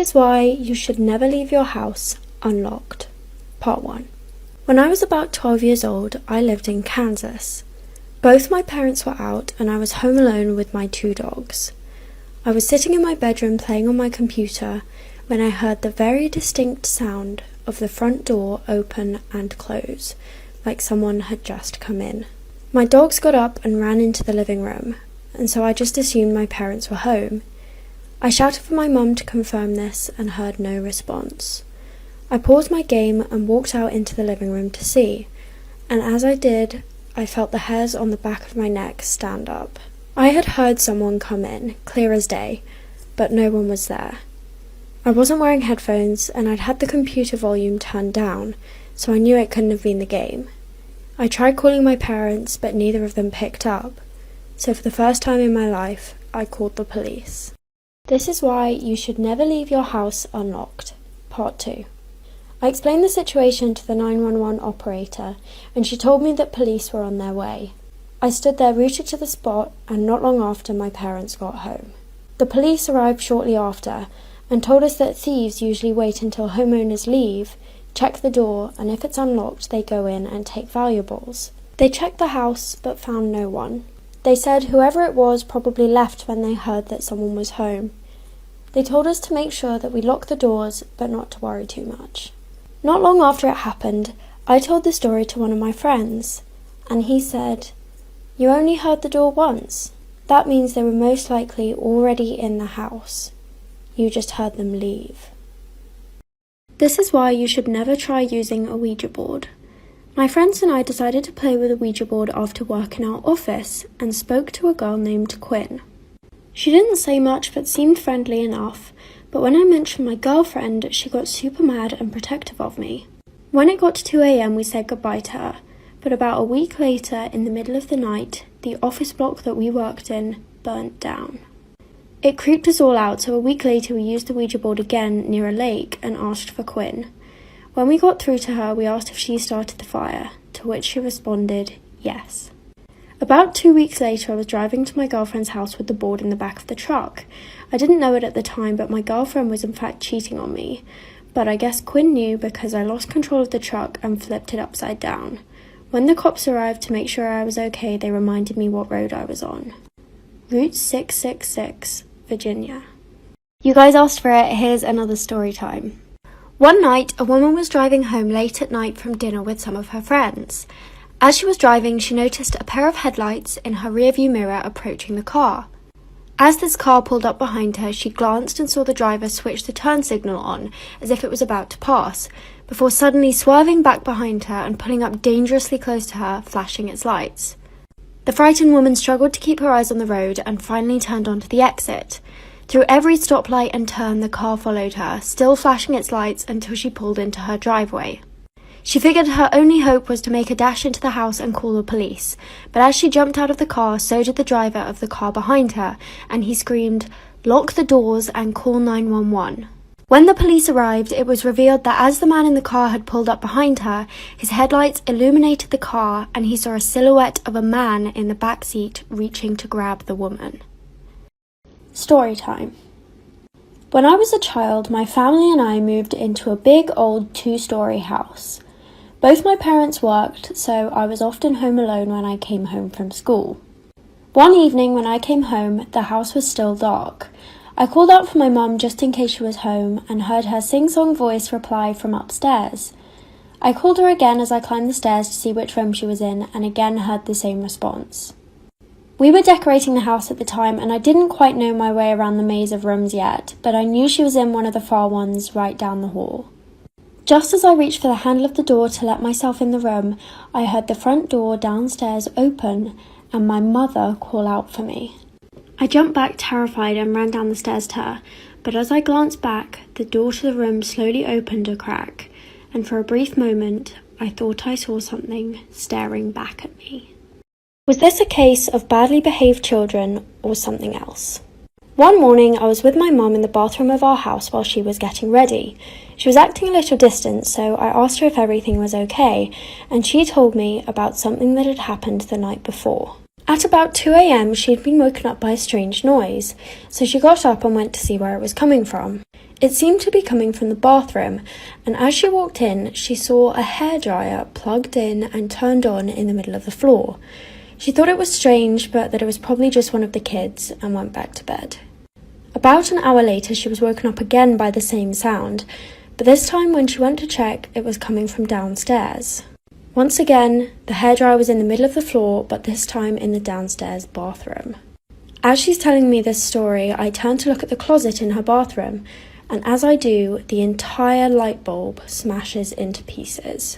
is why you should never leave your house unlocked. Part 1. When I was about 12 years old, I lived in Kansas. Both my parents were out and I was home alone with my 2 dogs. I was sitting in my bedroom playing on my computer when I heard the very distinct sound of the front door open and close, like someone had just come in. My dogs got up and ran into the living room, and so I just assumed my parents were home. I shouted for my mum to confirm this and heard no response. I paused my game and walked out into the living room to see, and as I did, I felt the hairs on the back of my neck stand up. I had heard someone come in, clear as day, but no one was there. I wasn't wearing headphones and I'd had the computer volume turned down, so I knew it couldn't have been the game. I tried calling my parents, but neither of them picked up, so for the first time in my life, I called the police. This is why you should never leave your house unlocked. Part 2. I explained the situation to the 911 operator, and she told me that police were on their way. I stood there rooted to the spot, and not long after my parents got home. The police arrived shortly after, and told us that thieves usually wait until homeowners leave, check the door, and if it's unlocked they go in and take valuables. They checked the house but found no one. They said whoever it was probably left when they heard that someone was home. They told us to make sure that we lock the doors but not to worry too much. Not long after it happened, I told the story to one of my friends, and he said, "You only heard the door once. That means they were most likely already in the house. You just heard them leave." This is why you should never try using a Ouija board. My friends and I decided to play with a Ouija board after work in our office and spoke to a girl named Quinn. She didn't say much but seemed friendly enough, but when I mentioned my girlfriend, she got super mad and protective of me. When it got to 2 a.m, we said goodbye to her, but about a week later, in the middle of the night, the office block that we worked in burnt down. It creeped us all out, so a week later we used the Ouija board again near a lake and asked for Quinn. When we got through to her, we asked if she started the fire, to which she responded, yes. About 2 weeks later, I was driving to my girlfriend's house with the board in the back of the truck. I didn't know it at the time, but my girlfriend was in fact cheating on me. But I guess Quinn knew because I lost control of the truck and flipped it upside down. When the cops arrived to make sure I was okay, they reminded me what road I was on. Route 666, Virginia. You guys asked for it, here's another story time. One night, a woman was driving home late at night from dinner with some of her friends. As she was driving, she noticed a pair of headlights in her rearview mirror approaching the car. As this car pulled up behind her, she glanced and saw the driver switch the turn signal on as if it was about to pass, before suddenly swerving back behind her and pulling up dangerously close to her, flashing its lights. The frightened woman struggled to keep her eyes on the road and finally turned onto the exit. Through every stoplight and turn, the car followed her, still flashing its lights until she pulled into her driveway. She figured her only hope was to make a dash into the house and call the police, but as she jumped out of the car, so did the driver of the car behind her, and he screamed, "Lock the doors and call 911. When the police arrived, it was revealed that as the man in the car had pulled up behind her, his headlights illuminated the car and he saw a silhouette of a man in the back seat reaching to grab the woman. Story time. When I was a child, my family and I moved into a big old 2-story house. Both my parents worked, so I was often home alone when I came home from school. One evening when I came home, the house was still dark. I called out for my mum just in case she was home and heard her sing-song voice reply from upstairs. I called her again as I climbed the stairs to see which room she was in and again heard the same response. We were decorating the house at the time and I didn't quite know my way around the maze of rooms yet, but I knew she was in one of the far ones right down the hall. Just as I reached for the handle of the door to let myself in the room, I heard the front door downstairs open and my mother call out for me. I jumped back terrified and ran down the stairs to her, but as I glanced back, the door to the room slowly opened a crack, and for a brief moment, I thought I saw something staring back at me. Was this a case of badly behaved children or something else? One morning, I was with my mum in the bathroom of our house while she was getting ready. She was acting a little distant, so I asked her if everything was okay, and she told me about something that had happened the night before. At about 2 a.m, she had been woken up by a strange noise, so she got up and went to see where it was coming from. It seemed to be coming from the bathroom, and as she walked in, she saw a hairdryer plugged in and turned on in the middle of the floor. She thought it was strange, but that it was probably just one of the kids, and went back to bed. About an hour later, she was woken up again by the same sound, but this time when she went to check, it was coming from downstairs. Once again, the hairdryer was in the middle of the floor, but this time in the downstairs bathroom. As she's telling me this story, I turn to look at the closet in her bathroom, and as I do, the entire light bulb smashes into pieces.